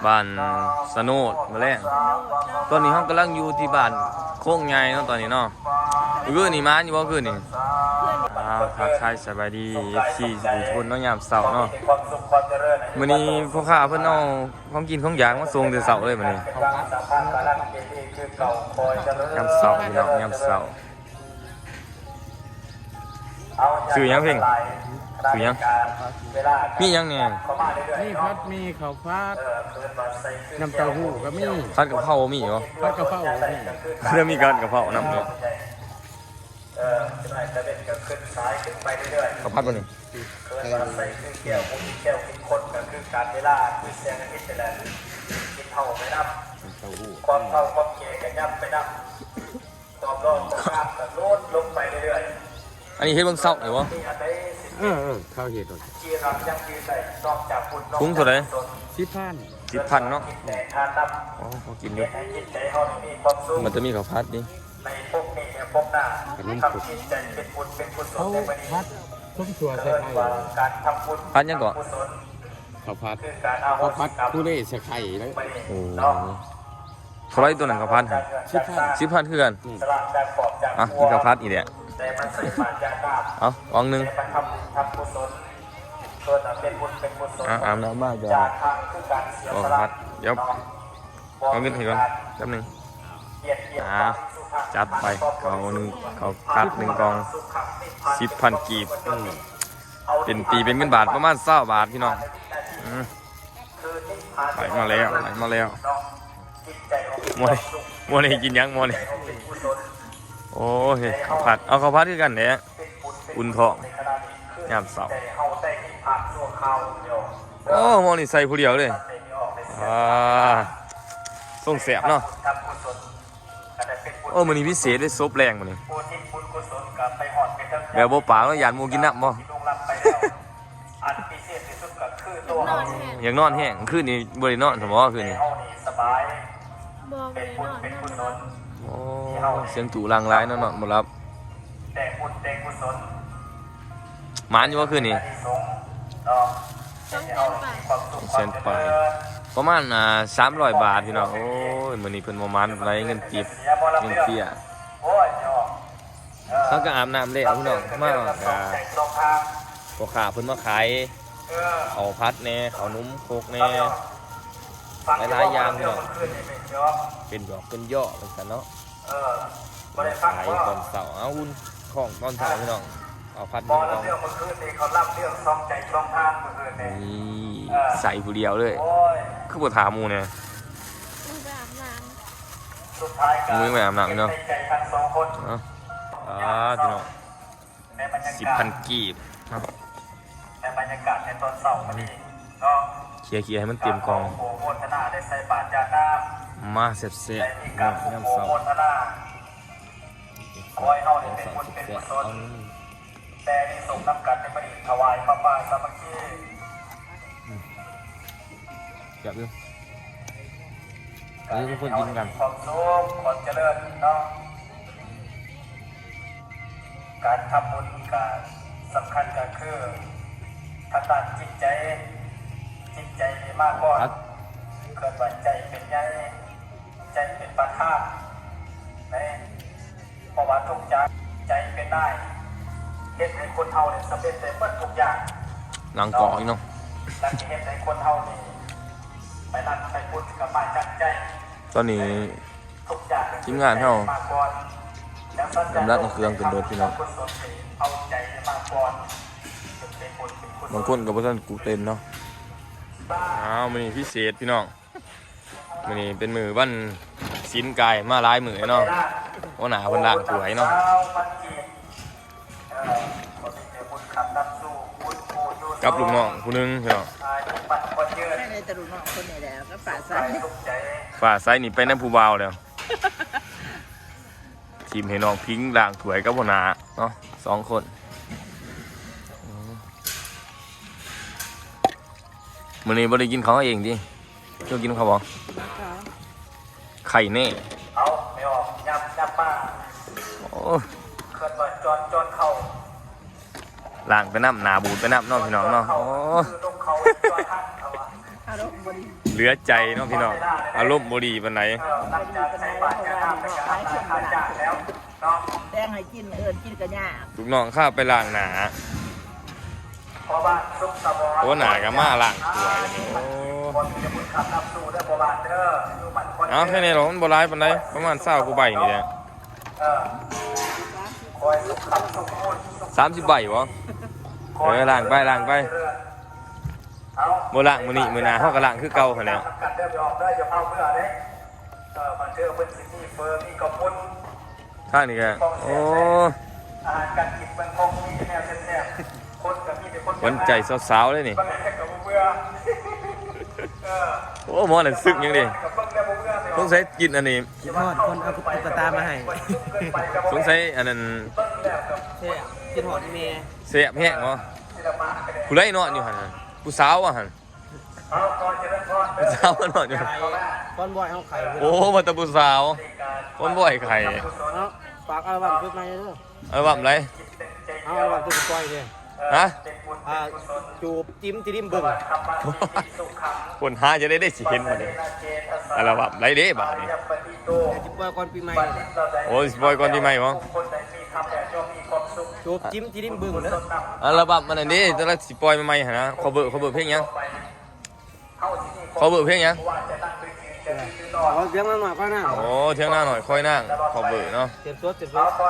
บ้านสนุดมาแล้วตอนนี้เขากำลังอยู่ที่บ้านโค้งใหญ่เนาะตอนนี้เนาะคืนนี่มาอยู่บ่คืนนี่ทักทายสบายดี FC ทุกคนเนาะยามเช้าเนาะมื้อนี้พ่อค้าเพิ่นเอาของกินของอยากมาส่งแต่เช้าเลยมื้อนี้ยามเช้าพี่น้องยามเช้าชื่อหยังเพ่งชื่อหยังมีหยังเนี่ย นี่พัดมีข้าวพัดน้ำเต้าหู้ก็มี ผัดกะเพรามีบ่ พัดกะเพราก็มี เริ่มมีการกะเพรานำเนาะข้าวผัดบ่นี่ แก้วกินคนก็คือการเวลาคือแสงอาทิตย์ไปแล้วกินเท่าไปนับความเท่าความเก๋กันยับไปนับความร้อนความกล้าก็ลดลงไปเรื่อย อันนี้เฮ็ดเบิ่งเช้าได้บ่ ๆมีอันใดสิ ข้าวเห็ด ที่เรายังยืนได้นอกจากคุณ คุ้มเท่าไหร่ 10,000 10,000เนาะ แต่ทานนับ อ๋อพอกินอยู่ ให้จิตใจเขามีความสุข มันจะมีข้าวผัดนี่ ในพวกนี้พวกหน้าทำจิตใจเป็นบุญเป็นกุศล เขา ในวันนี้ พัดต้มตัวใส่ เกิด ไข่ ว่าการทำบุญ ผัดหยังก่อน กุศล ข้าวพัด คือการเอา ข้าวพัดผู้เล่ใส่ไข่แล้ว โอ้เท่าไหร่ตัวนั้นข้าวผัด10,000คือกัน สลากการปอบจาก อ่ะกินข้าวผัดอีกแหละ แต่มันใส่ปานยานาบ เอาวางหนึง แต่มันทำกุศลเกิดเป็นบุญเป็นกุศล อาบน้ำมากจ้ะ จากทางคือการเสีย ข้าว ส ผั ละ ดเดี๋ยวเอาเงินให้ก่อนแป๊บนึงจัดไปเขาหนึ่งเขากัด1กล่อง 10,000 กีบเป็นตีเป็นเงินบาทประมาณ20 บาทพี่น้องไหลมาแล้วมัวนี่กินยังมัวนี่โอ้ยข้าวผัดเอาข้าวผัดด้วยกันเนี่ยอุ่นท้องยามเสาร์โอ้มัวนี่ใส่ผู้เดียวเลยส่งแสบเนาะโอ้มันนี่พิเศษได้ซบแรงมันนี่แบบโบป่าแล้วยานมูกินน้ำบ่อย่างนอนแห้งคืนนี้บริโนอนสมอคืนนี้ บอกเลยนอน โอ้เสียงจู่ลังร้ายเนาะเนาะบ่รับหมานอยู่ว่าคืนนี้ ต้องเดินไป เซนไปประมาณ300 บาทพี่น้องโอ้ยมื้อนี้เพิ่นบ่มันไรเงินกีบเงินเปียเขาก็อาบน้ำแล้วพี่น้องมาพ่อค้าเพิ่นมาขายข้าวผัดแหน่ข้าวนุ่มโคกแหน่หลายๆอย่างพี่น้องเป็นดอกเป็นย่อเป็นซั่นเนาะขายตอนเช้าเอาอุ่นของตอนเช้าพี่น้องเอาผัด1กล่อง เรื่องเมื่อคืนนี้เขารับเรื่องซองใจซองทางเมื่อคืนนี้ นี่ใส่ผู้เดียวเลย โอ้ย คือบ่ถามหมู่เนี่ย ต้องไปอาบน้ สุดท้ายก็ มึงไม่อาบน้ำเนาะ ในใจทั้งสองคน เนาะพี่น้อง ในบรรยากาศ 10,000 กีบเนาะ ในบรรยากาศในตอนเสาร์วันนี้เนาะ เคลียร์ให้มันเต็มกล่อง โปรโมทนาได้ใส่บาตรยาน้ำ มาเสร็จ ได้มีการ ๆ โปร น้ำเสา โมทนาขอให้เฮาได้เป็นบุญเป็นกุศลแต่ที่ส่งน้ำกันในประดิษฐ์ถวายพระป่าสามัคคี จับดูอันนี้ทุกคนกินกัน ความสุขความเจริญเนาะการทำบุญการสำคัญก็คือทางด้านจิตใจนี่มากกว่า ครับ เกิดว่าใจเป็นใหญ่ใจเป็นประธานนะเพราะว่าทุกอย่างใจเป็นได้เฮ็ดให้คนเฮาเนี่ยสำเร็จได้หมดทุกอย่าง หลังกล่องอีกเนาะ และที่เฮ็ดให้คนเฮานี่ไปรักไปพูดกับมาจัดใจ ตอนนี้ ทุกอย่าง ทีมงานเฮา มาก่อนแล้วสัญญ กำลังเอาเครื่องขึ้นรถพี่น้อง เอาใจมาก่อนจนเป็นบุญเป็นกุศล บางคนกับพวกท่านกูเต้นเนาะมื้อนี้พิเศษพี่น้องมื้อนี้เป็นมื้อวันศีลกายมาหลายมื้อเนาะว่าหน้าเพิ่นล้างถ้วยเนาะกับลูกน้องผู้หนึงพี่น้อง ไม่ได้ตะลุนอกคนนี้แหละก็ป่าซ้าย ฝ่าไซนี่ไปน้ำผู้บ่าวแล้วทีมให้น้องพิงค์ล้างถ้วยกับหัวหน้าเนาะ2 คนมื้อนี้บ่ได้กินข้าวเองดิเจ้ากินข้าวบ่ไข่แน่ เอาไม่ออกยับมา โอ้ เคลื่อนไหวจอนเข้า ล้างไปน้ำหนาบูดไปน้ำเนาะพี่น้องเนาะโอ้ คือต้องเขาจอนทักเอาวะ อารมณ์บริ เหลือใจเนาะพี่น้องอารมณ์บ่ดีปานใด หลังจากใส่บาตรจะทำในการรักษาจานแล้วเนาะ แดงให้กินกินกันยาก ลูกน้องข้าไปล้างหนา เพราะว่าซุปตะบอน โอ้หนาก็มาล้างถ้วยโอ้ คนจะมุดขับนำสู่ได้บ่บาทเด้ออยู่มันคน เอาแค่นี้หรอกมันบ่ร้ายปานใดประมาณ20กว่าใบนี่แหละ คอยซุปขับซุปมุด 30ใบบ่ล้างไปล้างไปบ่ล้างมื้อนี้มื้อหน้าเฮาก็ล้างคือเก่าหั่นแหล้ว กัดเดิมยอมได้จะเผาเมื่อเด้มันเจอเป็นสิมีเฟอร์มีกระปุน ทางนี้ก็โอ้ อาหารการกินมันคงมีแนวแซ่บๆคนกับมีแต่คน หวันใจสาวๆเลยนี่ ก็เลยกับเบื่อ โอ้หมอนั่นซึกยังดิสงสัยกินอันนี้ คิดฮอดคนเอาตุ๊กตามาให้ สงสัยอันนั้น เท่คิดฮอดแม่ แซ่บแฮงเนาะผู้ใดนอนอยู่หั่นน่ะผู้สาวอ่ะหั่นผู้สาวนอนอยู่หั่น ก้อนบ่อยเอาไข่ โอ้มาแตะผู้สาวคนบ่อยไข่ เนาะฝากอัลบั้มชุดใหม่เด้อ อัลบั้มอะไร เอาอัลบั้มชุดปล่อยเด้อ ฮะ จูบจิ้มที่ริมเบิ่ง คนหาจะได้สิเห็นบ่นี่อัลบั้มไรเด้บาดนี้ จิปล่อยก่อนปีใหม่ โอ้สิปล่อยก่อนปีใหม่บ่ จูบจิ้มที่ริมเบิ่งเด้อ อัลบั้มมันอันนี้ตอนแรกสิปล่อยใหม่ๆหั่นนะขอเบอร์เพลงหยังขอเบอร์เพลงหยัง เอาเสียงมันหน่อยก่อนนะ โอ้เที่ยงหน้าหน่อยค่อยนั่งขอเบอร์เนาะ เจ็บสด เ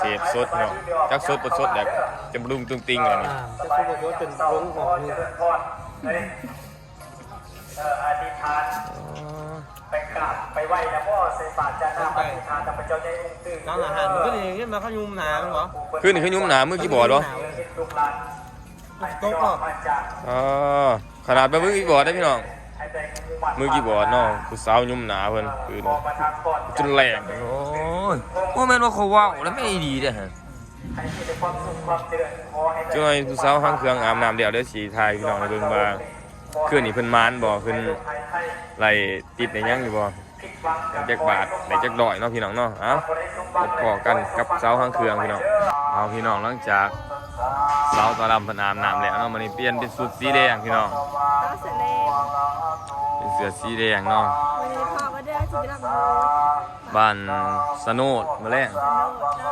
สียบสดเนาะจักสดบ่สดแบบจะบรุงตุ้งติงอันนี้ จะสดสดเป็นวงของนี่ อธิษฐานไปกราบไปไหว้นะพ่อใส่บาตรจะนำอธิษฐานกับพระเจ้าใจองค์ตื่น น้องอาหารก็อย่างเงี้ยมาเขายุ่มหนาเหรอ ขึ้นขึ้นยุ่มหนามือกี่บอร์ดวะ ลูกหลาน โต๊ะก็ มาจาก อ๋อขนาดเป็นมือกี่บอร์ดได้พี่น้อง ให้ใจมุ่งมั่น มือกี่บอร์ดเนาะผู้สาวยุ่มหนาเพิ่นคือ ออกมาทางก่อน จนแหลกโอ้ยว่าแม่นว่าเขาว้าวแล้วไม่ดีเด้อฮะ ให้มีแต่ความสุขความเจริญขอให้ได้ จ้อยผู้สาวห้างเครื่องอาบน้ำเดียวได้สีไทยพี่น้องให้เบิ่งว่าคืนนี้เพิ่นมานบ่เพิ่นไล่ติดในยังอยู่บ่จักบาทได้จักดอยเนาะพี่น้องเนาะเอ้าพบกันกับสาวห้างเครื่องพี่น้องเอาพี่น้องหลังจากสาวตาดำเพิ่นอาบน้ำแล้วเนาะมื้อนี้เปลี่ยนเป็นชุดสีแดงพี่น้อง ก็เสร็จแล้ว เป็นเสื้อสีแดงเนาะ วันนี้พ่อก็เดินสิไปรับลูก บ้านสโนดมาแล้ง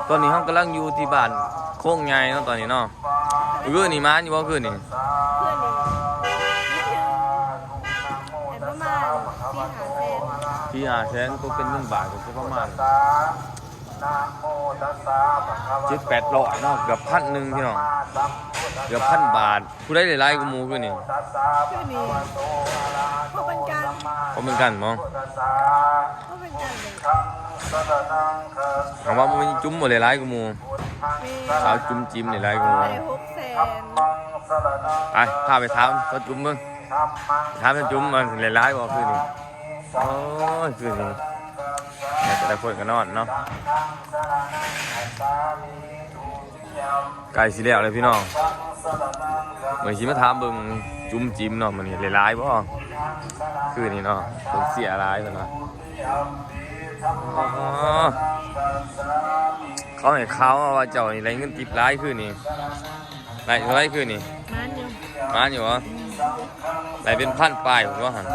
ตอนนี้เรากำลังอยู่ที่บ้านโค้งใหญ่เนาะตอนนี้เนาะคืนนี่มาอยู่บ่คืนนี่ เพื่อนนี่ประมาณ4-5 แสน ที่500,000ก็เป็นเงินบาทก็ประมาณ7-800เนาะเกือบ1,000พี่น้องเกือบ1,000 บาทผู้ใดได้หลายกว่าหมู่คืนนี่ เพื่อนนี่เขาเป็นกัน บ่เหมือนกันบ่ เขาเป็นกันเลย ถามว่ามันจุ้มบ่ได้หลายกว่าหมู่ แม่ สาวจุ้มจิ้มได้หลายกว่าหมู่ ได้6 แสน ไปพาไปถามเขาจุ้มเบิ่งถามเขาจุ้มมันได้หลายบ่คืนนี่โอ้ยคืนนี่แต่ละคนก็นอนเนาะไก่สิแล้วเลยพี่น้องเหมือนสิมาถามเบิ่งจุ้มจิ้มเนาะมันนี่หลายๆบ่คืนนี้เนาะเพิ่นเสียหลายเพิ่นว่าอ๋อเขาให้ข่าวว่าเจ้านี่ได้เงินติบหลายคืนนี้ได้เท่าไหร่คืนนี้ มันอยู่ มาอยู่เหรอได้เป็นพันปลายผมว่าหั่น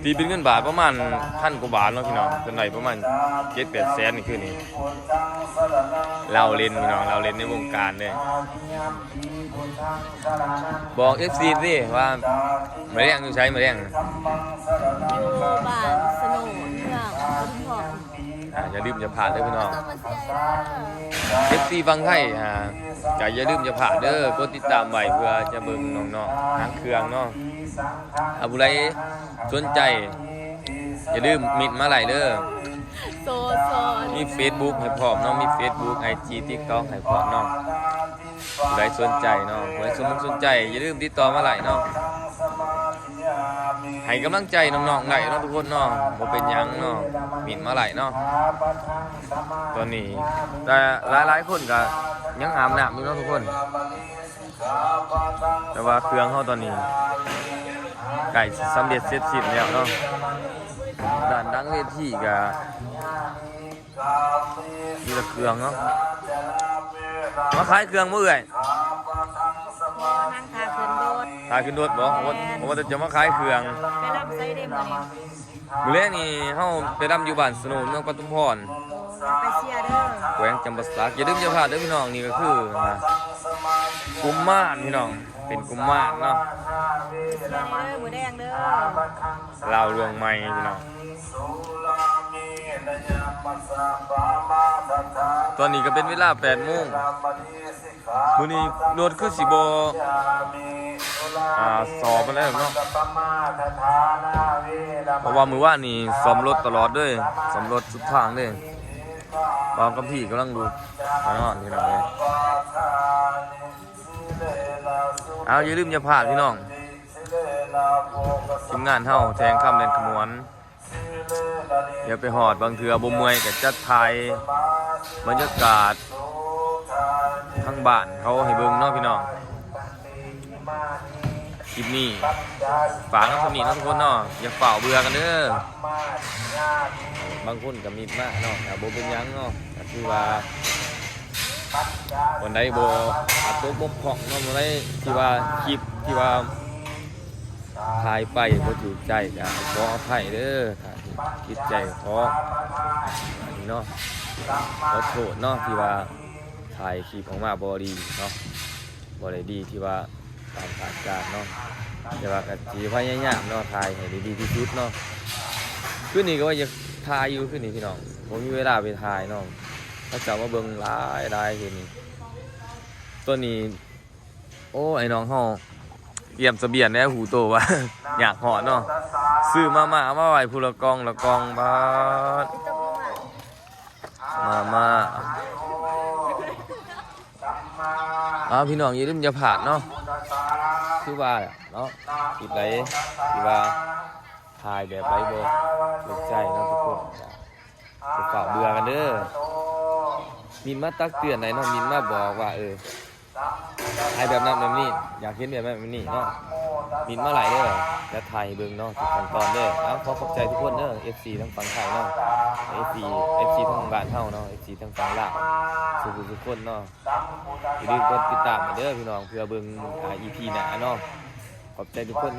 ตีเป็นเงินบาทประมาณ1,000 กว่าบาทเนาะพี่น้องจนได้ประมาณ 7-8 แสนนี่คืนนี้เราเล่นพี่น้องเราเล่นในวงการเลยบอก FC สิว่ามาเลี้ยงอยู่ใช้มาเลี้ยง อยู่บ้านสนุนเมืองคุณพ่อ อย่าลืมอย่าผ่านเด้อพี่น้อง ต้องมาเสีย FC ฟังไทยก็อย่าลืมอย่าผ่านเด้อกดติดตามไว้เพื่อจะเบิ่งน้องๆทางเครื่องเนาะถ้าผู้ใดสนใจอย่าลืมมิดมาไหลเด้อ โซโซ มี Facebook ให้พร้อมเนาะมี Facebook IG TikTok ให้พร้อมเนาะผู้ใดสนใจเนาะผู้ใดสนใจอย่าลืมติดต่อมาไหลเนาะให้กำลังใจน้องๆได้เนาะทุกคนเนาะบ่เป็นหยังเนาะมิดมาไหลเนาะตอนนี้แต่หลายๆคนก็ยังอาบน้ำอยู่เนาะทุกคนแต่ว่าเครื่องเฮาตอนนี้ใกล้สิสำเร็จเสร็จสิ้นแล้วเนาะด้านดังเวทีก็มีแต่เครื่องเนาะมาขายเครื่องมื้อเอ้ย นั่งทาเพื่อนโดด ขายขึ้นรถบ่ผมว่าจะมาขายเครื่อง ไปรับไซเดมอนี่ มื้อแรกนี่เฮาไปดำอยู่บ้านสโนเมืองปทุมพร ไปเชียร์เด้อ แขวงจำปาสักอย่าลืมอย่าพลาดเด้อพี่น้องนี่ก็คือนะกุมมารพี่น้องเป็นกุมมารเนาะ เชียร์เด้อหมูแดงเด้อ ลาวเรื่องใหม่พี่น้องตอนนี้ก็เป็นเวลา 8 โมงมื้อนี้รถคือสิบ่สอบมาแล้วเนาะเพราะว่ามื้อวานนี้ซ่อมรถตลอดเด้อซ่อมรถสุดทางเด้อบางกับพี่กำลังดูมานอนพี่น้องเอ้ยเอาอย่าลืมอย่าพลาดพี่น้องทีมงานเฮาแทงคำเล่นขมวนเดี๋ยวไปหอดบางเทือบ่มวยกับจัดไทยบรรยากาศทั้งบ้านเขาให้เบิ่งเนาะพี่น้องคลิปนี้ฝากน้องสำนีน้องทุกคนเนาะอย่าเฝ้าเบื่อกันเด้อบางคนก็มีมากเนาะแต่บ่เป็นหยังเนาะก็คือว่าวันใดบ่อาจตกบกพร่องเนาะวันใดที่ว่าคลิปที่ว่าถ่ายไปบ่ถูกใจก็ขออภัยเด้อถ้าคิดใจขออันนี้เนาะขอโทษเนาะที่ว่าถ่ายคลิปออกมาบ่ดีเนาะบ่ได้ดีที่ว่าตามคาดการณ์เนาะแต่ว่าก็สิพยายามเนาะถ่ายให้ได้ดีที่สุดเนาะคืนนี้ก็ว่าจะถ่ายอยู่คืนนี้พี่น้องผมมีเวลาไปถ่ายเนาะเขาจะมาเบิ่งหลายคืนนี้ตัวนี้โอ้ไอ้น้องเฮาเตรียมเสบียงแล้วหูโตว่า อยากหอดเนาะซื้อมาไว้ผู้ละกองบาทมาพี่น้องอย่าลืมอย่าผ่านเนาะคือว่าเนาะคิดไรที่ว่าถ่ายแบบไรบ่สนใจเนาะทุกคนจะฝากเบื่อกันเด้อมินมาตักเตือนไหนเนาะมินมาบอกว่าถ่ายแบบนั้นแบบนี้อยากเห็นแบบนี้เนาะมินมาหลายเด้อจะถ่ายเบิ่งเนาะทุกขั้นตอนเด้อเอาขอบใจทุกคนเด้อ FC ทั้งฝั่งไทยเนาะ FC ทั้งบ้านเฮาเนาะ FC ทั้งฝั่งลาวทุกคนเนาะอย่าลืมกดติดตามเด้อพี่น้องเพื่อเบิ่งEP หน้าเนาะขอบใจทุกคน